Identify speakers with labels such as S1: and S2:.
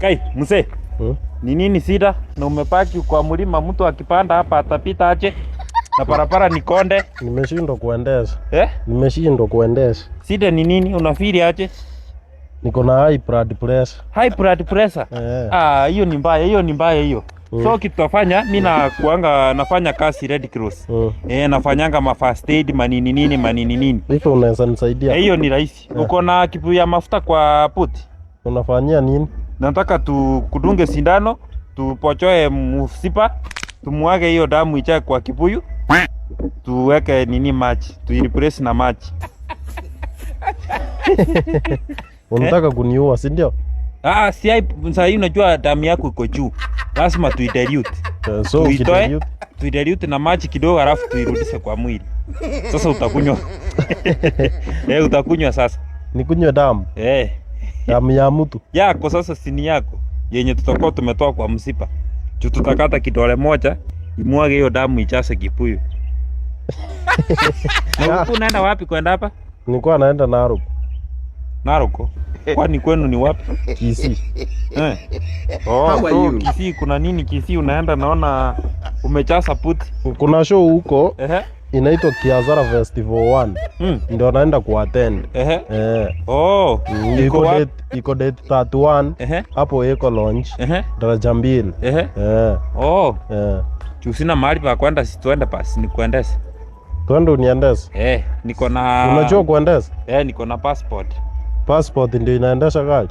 S1: Kai, mzee. Ni nini sida? Na umepaki kwa mlima, mtu akipanda hapa atapita aje? Na barabara ni konde.
S2: Nimeshindwa kuendesha.
S1: Nimeshindwa
S2: kuendesha.
S1: Sida ni nini? Unafiri aje?
S2: Niko na high blood pressure.
S1: High blood pressure? Hiyo ni mbaya, hiyo. So kitu tafanya, mimi nafanya kazi Red Cross. Nafanyanga ma first aid manini nini.
S2: Hivi unaweza nisaidia?
S1: Hiyo ni rahisi. Uko na kipu ya mafuta kwa puti?
S2: Unafanyia nini?
S1: Nataka kudunge sindano, tupochoe msipa, tumuage hiyo damu ichae kwa kibuyu, tuweke maji, tuireplace na maji.
S2: Unataka kuniua, si ndio?
S1: Sasa unajua damu yako iko juu. Lazima tuidilute.
S2: So
S1: tuidilute na maji kidogo alafu tuirudishe kwa mwili. Sasa utakunywa. Utakunywa sasa.
S2: Nikunywe damu? Damu ya mtu
S1: yako sasa, sini yako yenye tutakuwa tumetoa kwa msipa. Tutakata kidole moja, imwage hiyo damu ichase kipuyu. Na unaenda wapi kwenda hapa?
S2: Nilikuwa naenda Narok.
S1: Narok? Kwani kwenu ni wapi?
S2: Kisii.
S1: Kisii kuna nini Kisii unaenda? Naona umechasa puti.
S2: Kuna show huko. Inaitwa Kiazara Festival 1. Ndio naenda kuattend. Iko date 31 hapo Eco Lounge. Daraja 2.
S1: Chusina mahali pa kwenda, si tuende basi nikuendeshe.
S2: Twende uniendeshe?
S1: Niko na
S2: Unajua kuendesha?
S1: Niko na passport.
S2: Passport ndio inaendesha gari.